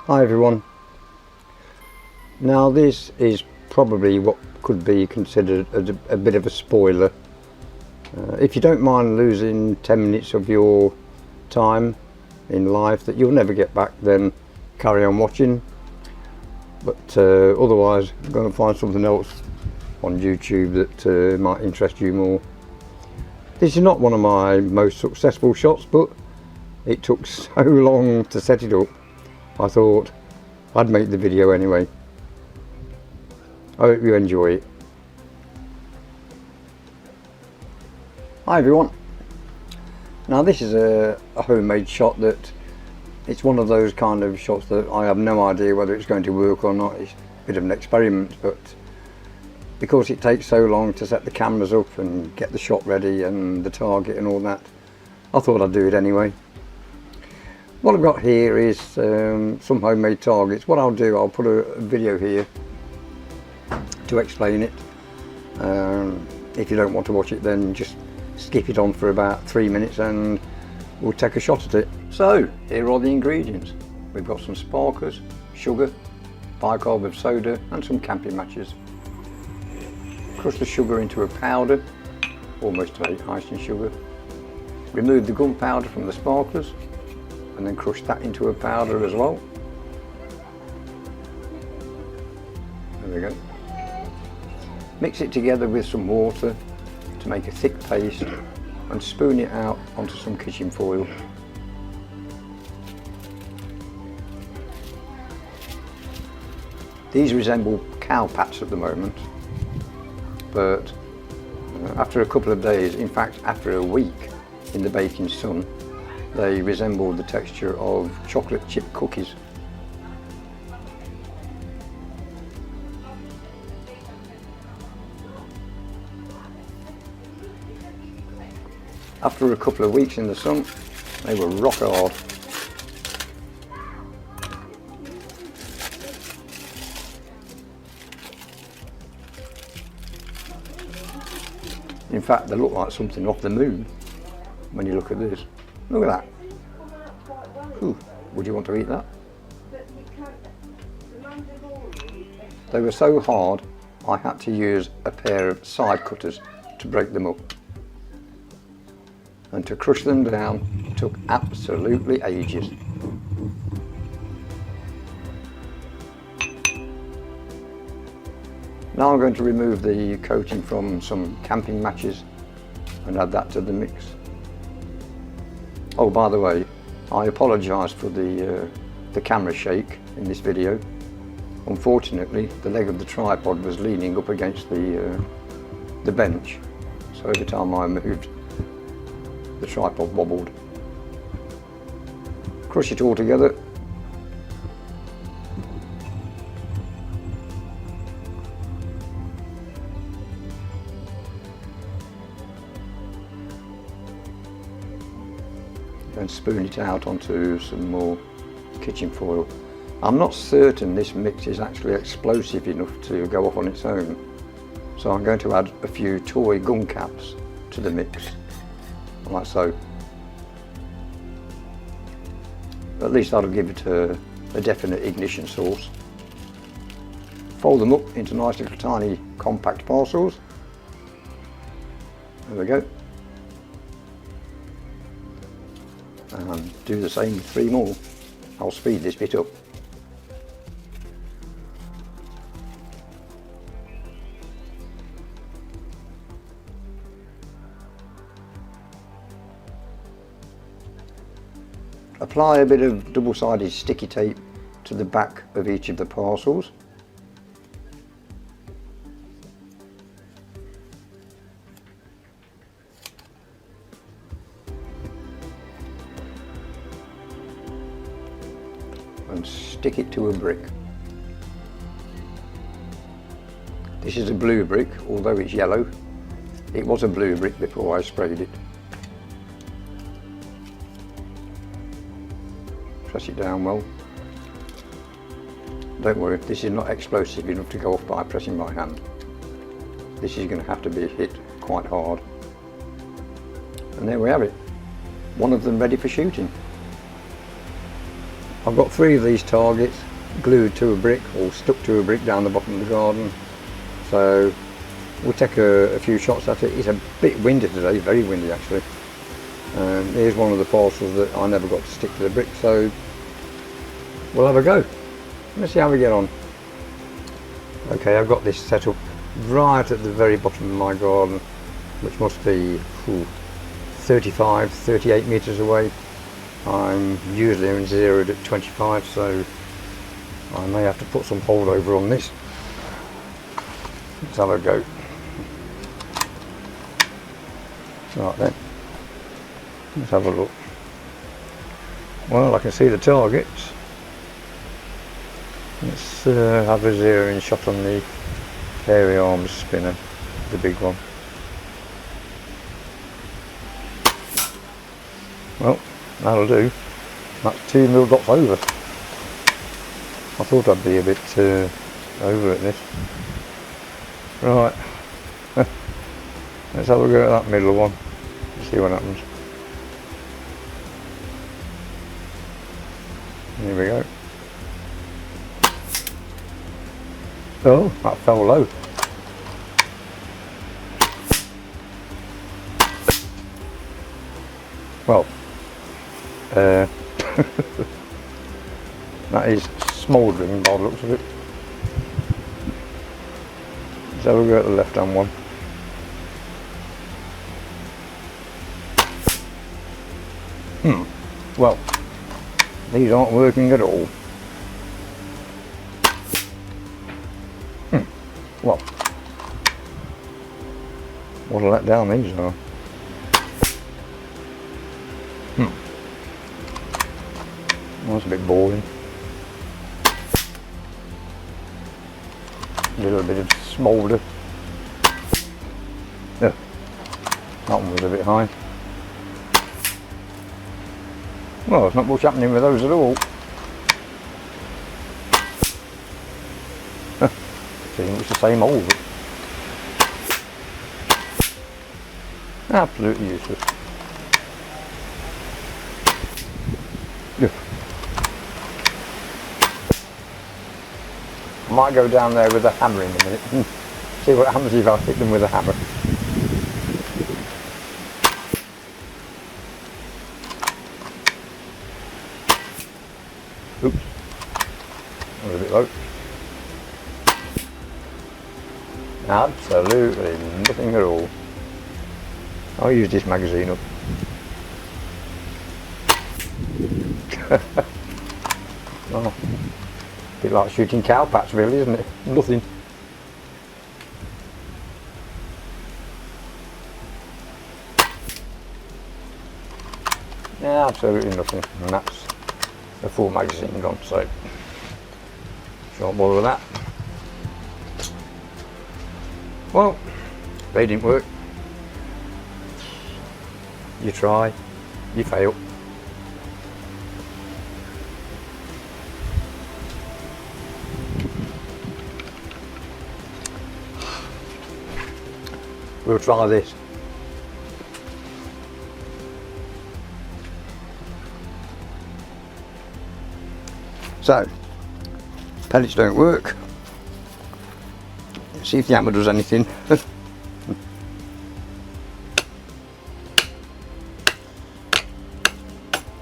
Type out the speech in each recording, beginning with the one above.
Hi everyone. Now this is probably what could be considered a bit of a spoiler. If you don't mind losing 10 minutes of your time in life that you'll never get back, then carry on watching. But otherwise, I'm going to find something else on YouTube that might interest you more. This is not one of my most successful shots, but it took so long to set it up. I thought I'd make the video anyway. I hope you enjoy it. Hi everyone. Now this is a homemade shot that it's one of those kind of shots that I have no idea whether it's going to work or not. It's a bit of an experiment, but because it takes so long to set the cameras up and get the shot ready and the target and all that, I thought I'd do it anyway. What I've got here is some homemade targets. What I'll do, I'll put a video here to explain it. If you don't want to watch it, then just skip it on for about 3 minutes and we'll take a shot at it. So here are the ingredients. We've got some sparklers, sugar, bicarb of soda and some camping matches. Crush the sugar into a powder, almost like icing sugar. Remove the gunpowder from the sparklers and then crush that into a powder as well. There we go. Mix it together with some water to make a thick paste and spoon it out onto some kitchen foil. These resemble cow pats at the moment, but after a couple of days, in fact after a week in the baking sun, they resemble the texture of chocolate chip cookies. After a couple of weeks in the sun, they were rock hard. In fact, they look like something off the moon when you look at this. Look at that. Ooh, would you want to eat that? They were so hard, I had to use a pair of side cutters to break them up. And to crush them down took absolutely ages. Now I'm going to remove the coating from some camping matches and add that to the mix. Oh, by the way, I apologise for the camera shake in this video. Unfortunately, the leg of the tripod was leaning up against the bench, so every time I moved, the tripod wobbled. Crush it all together. And spoon it out onto some more kitchen foil. I'm not certain this mix is actually explosive enough to go off on its own, so I'm going to add a few toy gun caps to the mix, like so. At least that'll give it a definite ignition source. Fold them up into nice little tiny compact parcels. There we go. And do the same with 3 more. I'll speed this bit up. Apply a bit of double-sided sticky tape to the back of each of the parcels. And stick it to a brick. This is a blue brick, although it's yellow. It was a blue brick before I sprayed it. Press it down well. Don't worry, this is not explosive enough to go off by pressing by hand. This is going to have to be hit quite hard. And there we have it. One of them ready for shooting. I've got 3 of these targets glued to a brick or stuck to a brick down the bottom of the garden, so we'll take a few shots at it. It's a bit windy today, very windy actually. Here's one of the parcels that I never got to stick to the brick, so we'll have a go. Let's see how we get on. Okay, I've got this set up right at the very bottom of my garden, which must be 35, 38 metres away. I'm usually in zeroed at 25, so I may have to put some holdover on this. Let's have a go. Right then, let's have a look. Well, I can see the targets. Let's have a zeroing shot on the hairy arms spinner, the big one. Well, that'll do. That's 2 mil dots over. I thought I'd be a bit over at this. Right. Let's have a go at that middle one. See what happens. Here we go. Oh, that fell low. Well, that is smouldering by the looks of it. Let's have a go at the left hand one. Well, these aren't working at all. Well, what a let down these are. That's a bit boring. A little bit of smoulder. Yeah, that one was a bit high. Well, there's not much happening with those at all. Pretty much the same old. Absolutely useless. Yeah. I might go down there with a hammer in a minute and see what happens if I hit them with a hammer. Oops, that was a bit low. Absolutely nothing at all. I'll use this magazine up. Oh, a bit like shooting cowpats really, isn't it? Nothing. Yeah, absolutely nothing. And that's the full magazine gone, so shan't bother with that. Well, they didn't work. You try, you fail. We'll try this. So, pellets don't work. Let's see if the hammer does anything.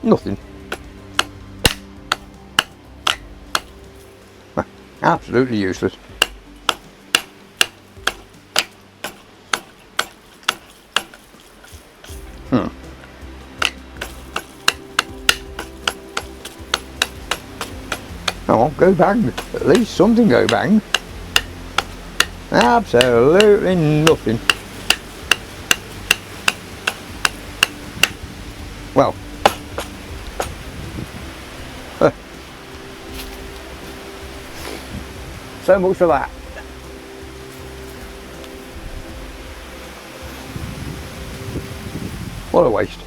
Nothing. Absolutely useless. Oh, go bang. At least something go bang. Absolutely nothing. Well, so much for that. What a waste.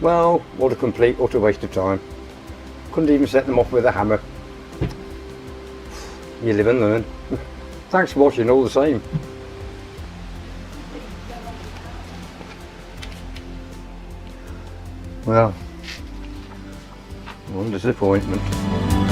Well, what a complete utter waste of time. Couldn't even set them off with a hammer. You live and learn. Thanks for watching all the same. Well, what a disappointment.